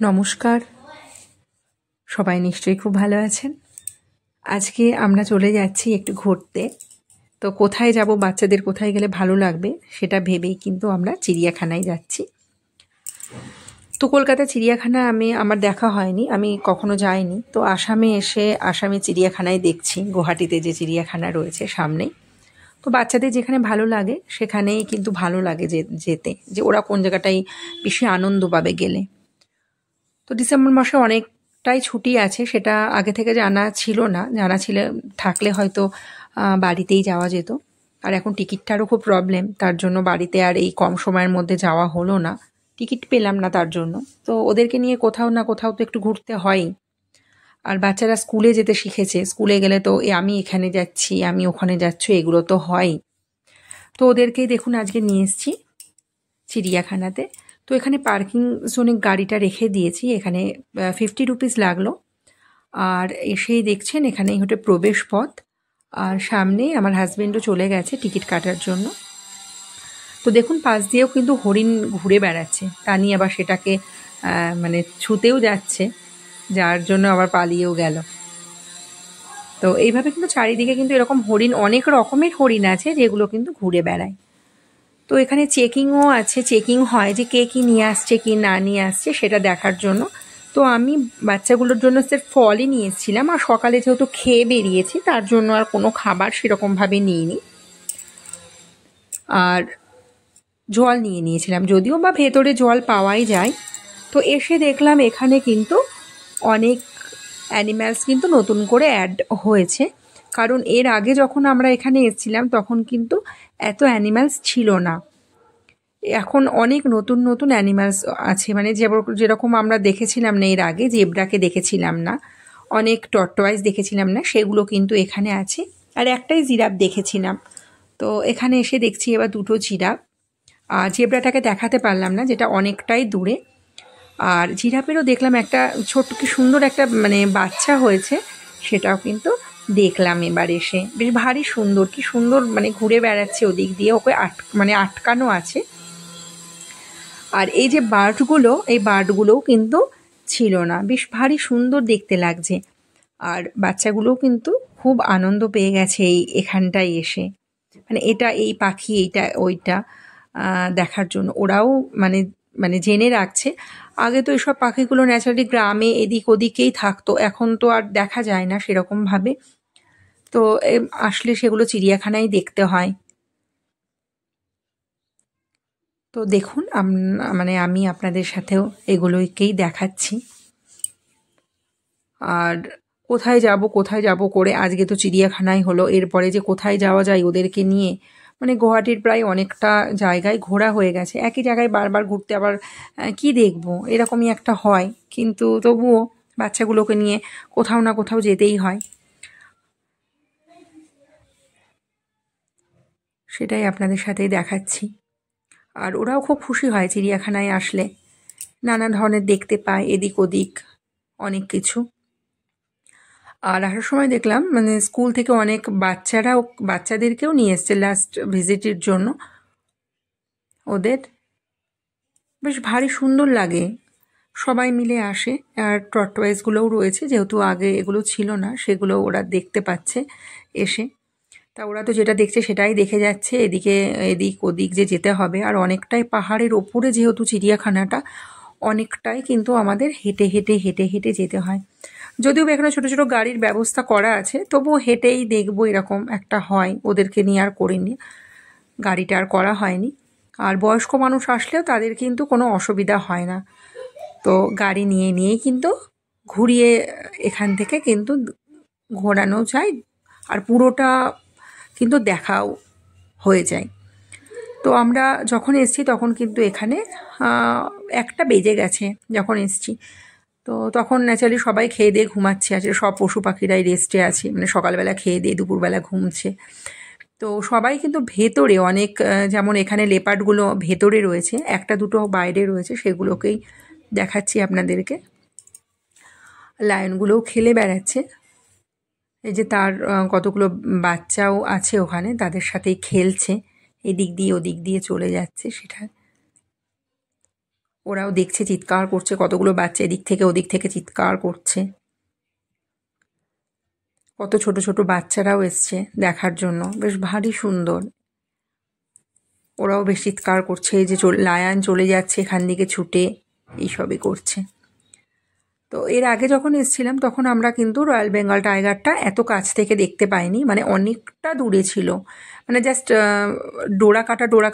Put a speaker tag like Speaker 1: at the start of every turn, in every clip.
Speaker 1: নমস্কার, সবাই নিশ্চয়ই খুব ভালো আছেন। আজকে আমরা চলে যাচ্ছি একটু ঘুরতে। তো কোথায় যাব, বাচ্চাদের কোথায় গেলে ভালো লাগবে সেটা ভেবেই কিন্তু আমরা চিড়িয়াখানায় যাচ্ছি। তো কলকাতা চিড়িয়াখানা আমার দেখা হয়নি, আমি কখনো যাইনি। তো আসামে এসে আসামি চিড়িয়াখানায় দেখছি, গুয়াহাটিতে যে চিড়িয়াখানা রয়েছে সামনেই। তো বাচ্চাদের যেখানে ভালো লাগে সেখানেই কিন্তু ভালো লাগে যেতে, যে ওরা কোন জায়গাটাই বেশি আনন্দ পাবে গেলে। তো ডিসেম্বর মাসে অনেকটাই ছুটি আছে, সেটা আগে থেকে জানা ছিল না। জানা ছিল থাকলে হয়তো বাড়িতেই যাওয়া যেত। আর এখন টিকিটটারও খুব প্রবলেম, তার জন্য বাড়িতে আর এই কম সময়ের মধ্যে যাওয়া হলো না, টিকিট পেলাম না তার জন্য। তো ওদেরকে নিয়ে কোথাও না কোথাও তো একটু ঘুরতে হয়ই। আর বাচ্চারা স্কুলে যেতে শিখেছে, স্কুলে গেলে তো আমি এখানে যাচ্ছি, আমি ওখানে যাচ্ছি, এগুলো তো হয়ই। তো ওদেরকেই দেখুন আজকে নিয়ে এসেছি চিড়িয়াখানাতে। তো এখানে পার্কিং জোনে গাড়িটা রেখে দিয়েছি, এখানে 50 রুপিস লাগলো। আর এসেই দেখছেন এখানেই হচ্ছে প্রবেশ পথ। আর সামনে আমার হাজবেন্ডও চলে গেছে টিকিট কাটার জন্য। তো দেখুন পাশ দিয়েও কিন্তু হরিণ ঘুরে বেড়াচ্ছে, তা নিয়ে আবার সেটাকে মানে ছুতেও যাচ্ছে, যার জন্য আবার পালিয়েও গেল। তো এইভাবে কিন্তু চারিদিকে কিন্তু এরকম হরিণ, অনেক রকমের হরিণ আছে যেগুলো কিন্তু ঘুরে বেড়ায়। তো এখানে চেকিংও আছে, চেকিং হয় যে কে কী নিয়ে আসছে কি না নিয়ে আসছে সেটা দেখার জন্য। তো আমি বাচ্চাগুলোর জন্য স্যার ফলই নিয়ে এসেছিলাম, আর সকালে যেহেতু খেয়ে বেরিয়েছি তার জন্য আর কোনো খাবার সেরকমভাবে নিইনি। আর জল নিয়ে নিয়েছিলাম, যদিও বা ভেতরে জল পাওয়াই যায়। তো এসে দেখলাম এখানে কিন্তু অনেক অ্যানিম্যালস কিন্তু নতুন করে অ্যাড হয়েছে, কারণ এর আগে যখন আমরা এখানে এসেছিলাম তখন কিন্তু এত অ্যানিম্যালস ছিল না। এখন অনেক নতুন নতুন অ্যানিমালস আছে, মানে যেরকম আমরা দেখেছিলাম না এর আগে, জেব্রাকে দেখেছিলাম না, অনেক টর্টওয়াইজ দেখেছিলাম না, সেগুলো কিন্তু এখানে আছে। আর একটাই জিরাফ দেখেছিলাম। তো এখানে এসে দেখছি এবার দুটো জিরাফ। আর জেব্রাটাকে দেখাতে পারলাম না, যেটা অনেকটাই দূরে। আর জিরাফেরও দেখলাম একটা ছোট্ট কি সুন্দর একটা মানে বাচ্চা হয়েছে, সেটাও কিন্তু দেখলাম এবার এসে। বেশ ভারী সুন্দর, কি সুন্দর মানে ঘুরে বেড়াচ্ছে ওদিক দিয়ে, ওকে আটকানো আছে। আর এই যে বার্ডগুলো, এই বার্ডগুলোও কিন্তু ছিল না, বেশ ভারী সুন্দর দেখতে লাগছে। আর বাচ্চাগুলোও কিন্তু খুব আনন্দ পেয়ে গেছে এখানটায় এসে, মানে এটা এই পাখি এইটা ওইটা দেখার জন্য। ওরাও মানে মানে জেনে রাখছে। আগে তো এসব পাখিগুলো ন্যাচারালি গ্রামে এদিক ওদিকেই থাকতো, এখন তো আর দেখা যায় না সেরকমভাবে। তো আসলে সেগুলো চিড়িয়াখানায় দেখতে হয়। তো দেখুন মানে আমি আপনাদের সাথেও এগুলোকেই দেখাচ্ছি। আর কোথায় যাব করে আজকে তো চিড়িয়াখানায় হলো, এরপরে যে কোথায় যাওয়া যায় ওদেরকে নিয়ে, মানে গুয়াহাটির প্রায় অনেকটা জায়গায় ঘোরা হয়ে গেছে। একই জায়গায় বারবার ঘুরতে আবার কি দেখবো, এরকমই একটা হয়। কিন্তু তবুও বাচ্চাগুলোকে নিয়ে কোথাও না কোথাও যেতেই হয়, সেটাই আপনাদের সাথেই দেখাচ্ছি। আর ওরাও খুব খুশি হয় চিড়িয়াখানায় আসলে, নানা ধরনের দেখতে পায় এদিক ওদিক অনেক কিছু। আর আসার সময় দেখলাম মানে স্কুল থেকে অনেক বাচ্চাদেরকেও নিয়ে এসছে লাস্ট ভিজিটের জন্য। ওদের বেশ ভারী সুন্দর লাগে, সবাই মিলে আসে। আর টর্টওয়াইজগুলোও রয়েছে, যেহেতু আগে এগুলো ছিল না, সেগুলো ওরা দেখতে পাচ্ছে এসে। তা ওরা তো যেটা দেখছে সেটাই দেখে যাচ্ছে, এদিক ওদিক যে যেতে হবে। আর অনেকটাই পাহাড়ের ওপরে যেহেতু চিড়িয়াখানাটা, অনেকটাই কিন্তু আমাদের হেঁটে হেঁটে হেঁটে হেঁটে যেতে হয়। যদিও এখানে ছোটো ছোটো গাড়ির ব্যবস্থা করা আছে, তবুও হেঁটেই দেখবো এরকম একটা হয়। ওদেরকে নিয়ে আর করিনি, গাড়িটা আর করা হয়নি। আর বয়স্ক মানুষ আসলেও তাদের কিন্তু কোনো অসুবিধা হয় না। তো গাড়ি নিয়েই কিন্তু ঘুরিয়ে এখান থেকে কিন্তু ঘোরানো যায়, আর পুরোটা কিন্তু দেখাও হয়ে যায়। তো আমরা যখন এসছি তখন কিন্তু এখানে 1টা বেজে গেছে যখন এসছি। তো তখন ন্যাচারালি সবাই খেয়ে দিয়ে ঘুমাচ্ছে, আছে সব পশু পাখিরাই রেস্টে আছে, মানে সকালবেলা খেয়ে দিয়ে দুপুরবেলা ঘুমছে। তো সবাই কিন্তু ভেতরে অনেক যেমন এখানে লেপার্ডগুলো ভেতরে রয়েছে, একটা দুটো বাইরে রয়েছে, সেগুলোকেই দেখাচ্ছি আপনাদেরকে। লায়নগুলোও খেলে বেড়াচ্ছে, এই যে তার কতগুলো বাচ্চাও আছে ওখানে, তাদের সাথেই খেলছে, এদিক দিয়ে ওদিক দিয়ে চলে যাচ্ছে সেটা। ওরাও দেখছে, চিৎকার করছে, কতগুলো বাচ্চা এদিক থেকে ওদিক থেকে চিৎকার করছে। কত ছোট ছোট বাচ্চারাও এসছে দেখার জন্য, বেশ ভারী সুন্দর। ওরাও বেশ চিৎকার করছে যে লায়ন চলে যাচ্ছে এখান থেকে ছুটে, এইসবই করছে। তো এর আগে যখন এসেছিলাম তখন আমরা কিন্তু রয়্যাল বেঙ্গল টাইগারটা এত কাছ থেকে দেখতে পাইনি, মানে অনেকটা দূরে ছিল, মানে জাস্ট ডোরা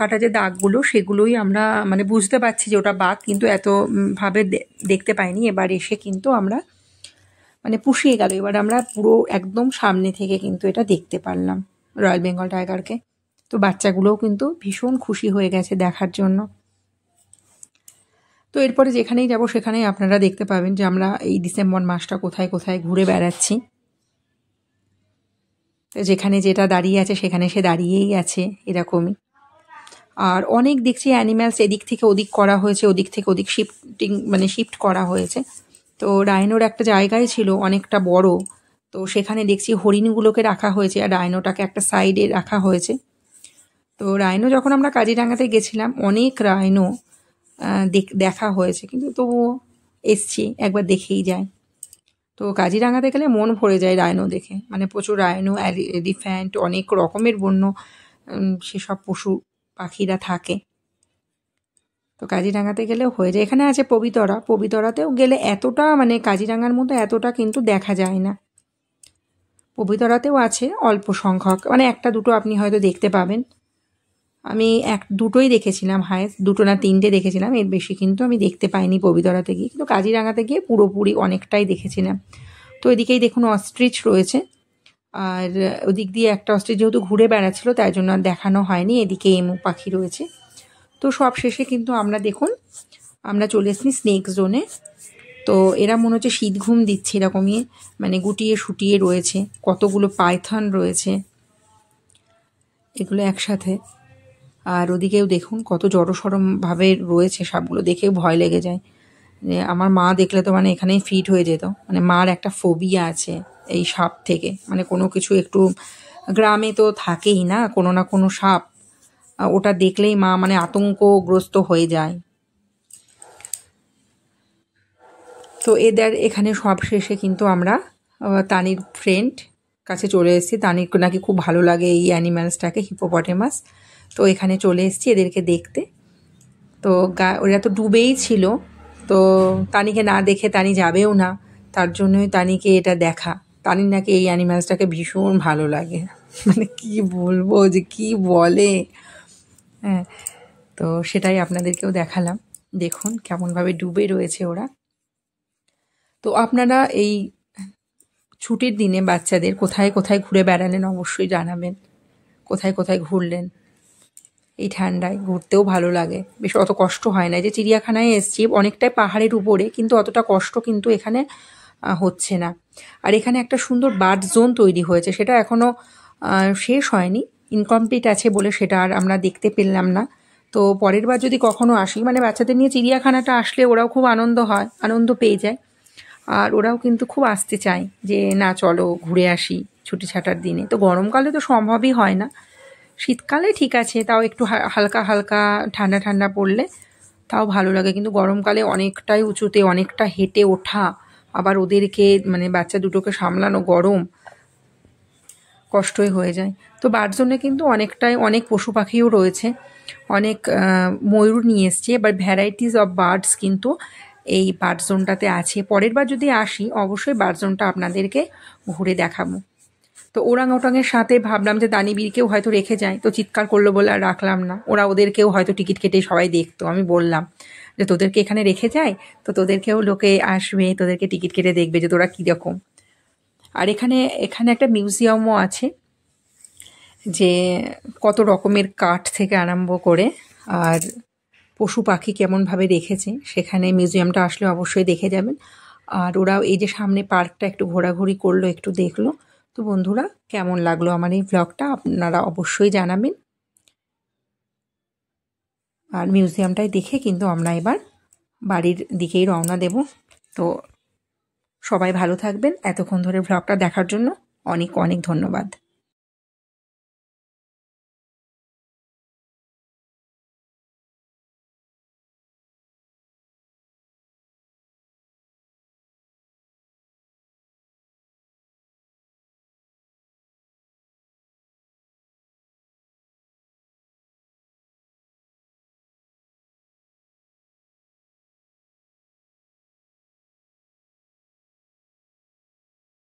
Speaker 1: কাটা যে দাগগুলো সেগুলোই আমরা মানে বুঝতে পারছি যে ওটা বাঘ, কিন্তু এত ভাবে দেখতে পাইনি। এবার এসে কিন্তু আমরা মানে পুষিয়ে গেল, এবার আমরা পুরো একদম সামনে থেকে কিন্তু এটা দেখতে পারলাম রয়্যাল বেঙ্গল টাইগারকে। তো বাচ্চাগুলোও কিন্তু ভীষণ খুশি হয়ে গেছে দেখার জন্য। তো এরপরে যেখানেই যাব সেখানেই আপনারা দেখতে পাবেন যে আমরা এই ডিসেম্বর মাসটা কোথায় কোথায় ঘুরে বেড়াচ্ছি। যেখানে যেটা দাঁড়িয়ে আছে সেখানে সে দাঁড়িয়েই আছে, এরকমই। আর অনেক দেখছি অ্যানিম্যালস এদিক থেকে ওদিক করা হয়েছে, ওদিক থেকে ওদিক শিফট করা হয়েছে। তো রাইনোর একটা জায়গায় ছিল অনেকটা বড়, তো সেখানে দেখছি হরিণগুলোকে রাখা হয়েছে আর রাইনোটাকে একটা সাইডে রাখা হয়েছে। তো রাইনো যখন আমরা কাজিরাঙাতে গেছিলাম অনেক রাইনো দেখা হয়েছে, কিন্তু তবুও এসছি, একবার দেখেই যায়। তো কাজিরাঙাতে গেলে মন ভরে যায় রাইনো দেখে, মানে প্রচুর রাইনো, এলিফ্যান্ট, অনেক রকমের বন্য সেসব পশু পাখিরা থাকে। তো কাজিরাঙাতে গেলেও হয়ে যায়। এখানে আছে পবিতরাতেও গেলে এতটা মানে কাজিরাঙার মতো এতটা কিন্তু দেখা যায় না। পবিতরাতেও আছে অল্প সংখ্যক, মানে একটা দুটো আপনি হয়তো দেখতে পাবেন। আমি দুটোই দেখেছিলাম, হায়েস্ট 2 না 3টে দেখেছিলাম, এর বেশি কিন্তু আমি দেখতে পাইনি পবিতরাতে গিয়ে। কিন্তু কাজিরাঙাতে গিয়ে পুরোপুরি অনেকটাই দেখেছিলাম। তো এদিকেই দেখুন অস্ট্রিচ রয়েছে, আর ওদিক দিয়ে একটা অস্ট্রিচ যেহেতু ঘুরে বেড়াচ্ছিল তাই জন্য আর দেখানো হয়নি। এদিকে এমু পাখি রয়েছে। তো সব শেষে কিন্তু আমরা দেখুন আমরা চলে এসেছি স্নেক জোনে। তো এরা মনে হচ্ছে শীত ঘুম দিচ্ছে, এরকমই মানে গুটিয়ে শুটিয়ে রয়েছে, কতগুলো পাইথন রয়েছে এগুলো একসাথে। আর ওদিকেও দেখুন কত জড়সড়মভাবে রয়েছে সাপগুলো, দেখেও ভয় লেগে যায়। যে আমার মা দেখলে তো মানে এখানেই ফিট হয়ে যেত, মানে মার একটা ফোবিয়া আছে এই সাপ থেকে, মানে কোনো কিছু একটু গ্রামে তো থাকেই না কোনো না কোনো সাপ, ওটা দেখলেই মা মানে আতঙ্কগ্রস্ত হয়ে যায়। তো এদের এখানে সব শেষে কিন্তু আমরা তানির ফ্রেন্ড কাছে চলে এসেছি। তানির নাকি খুব ভালো লাগে এই অ্যানিম্যালসটাকে, হিপোপটেমাস। তো এখানে চলে এসেছি এদেরকে দেখতে। তো ওরা তো ডুবেই ছিল, তো তানিকে না দেখে তানি যাবেও না, তার জন্যই তানিকে এটা দেখা। তানির নাকি এই অ্যানিম্যালসটাকে ভীষণ ভালো লাগে, মানে কি বলবো যে কি বলে। হ্যাঁ, তো সেটাই আপনাদেরকেও দেখালাম, দেখুন কেমনভাবে ডুবে রয়েছে ওরা। তো আপনারা এই ছুটির দিনে বাচ্চাদের কোথায় কোথায় ঘুরে বেড়ালেন অবশ্যই জানাবেন, কোথায় কোথায় ঘুরলেন। এই ঠান্ডায় ঘুরতেও ভালো লাগে, বেশ অত কষ্ট হয় না। যে চিড়িয়াখানায় এসছি অনেকটাই পাহাড়ের উপরে, কিন্তু অতটা কষ্ট কিন্তু এখানে হচ্ছে না। আর এখানে একটা সুন্দর বার্ড জোন তৈরি হয়েছে, সেটা এখনও শেষ হয়নি, ইনকমপ্লিট আছে বলে সেটা আর আমরা দেখতে পেলাম না। তো পরের বার যদি কখনো আসি, মানে বাচ্চাদের নিয়ে চিড়িয়াখানাটা আসলে ওরাও খুব আনন্দ পেয়ে যায়। আর ওরাও কিন্তু খুব আসতে চায় যে না চলো ঘুরে আসি ছুটি ছাটার দিনে। তো গরমকালে তো সম্ভবই হয় না, শীতকালে ঠিক আছে, তাও একটু হালকা হালকা ঠান্ডা ঠান্ডা পড়লে তাও ভালো লাগে। কিন্তু গরমকালে অনেকটাই উঁচুতে, অনেকটা হেঁটে ওঠা, আবার ওদেরকে মানে বাচ্চা দুটোকে সামলানো, গরম, কষ্টই হয়ে যায়। তো বার্ড জোনে কিন্তু অনেক পশু পাখিও রয়েছে, অনেক ময়ূর নিয়ে এসছে। এবার ভ্যারাইটিস অফ বার্ডস কিন্তু এই বার্ড জোনটাতে আছে। পরের বার যদি আসি অবশ্যই বার্ড জোনটা আপনাদেরকে ঘুরে দেখাবো। তো ওরাংওটাংয়ের সাথে ভাবলাম যে দানিবীরকেও হয়তো রেখে যায়, তো চিৎকার করলো বলে আর রাখলাম না। ওদেরকেও হয়তো টিকিট কেটে সবাই দেখতো, আমি বললাম যে তোদেরকে এখানে রেখে যায়, তো তোদেরকেও লোকে আসবে, তোদেরকে টিকিট কেটে দেখবে যে তোরা কীরকম। আর এখানে একটা মিউজিয়ামও আছে, যে কত রকমের কাঠ থেকে আরম্ভ করে আর পশু পাখি কেমনভাবে রেখেছে, সেখানে মিউজিয়ামটা আসলে অবশ্যই দেখে যাবেন। আর ওরাও এই যে সামনে পার্কটা একটু ঘোরাঘুরি করলো, একটু দেখলো। তো বন্ধুরা, কেমন লাগলো আমার এই ব্লগটা আপনারা অবশ্যই জানাবেন। আর মিউজিয়ামটাই দেখে কিন্তু আমরা এবার বাড়ির দিকেই রওনা দেব। তো সবাই ভালো থাকবেন, এতক্ষণ ধরে ব্লগটা দেখার জন্য অনেক অনেক ধন্যবাদ।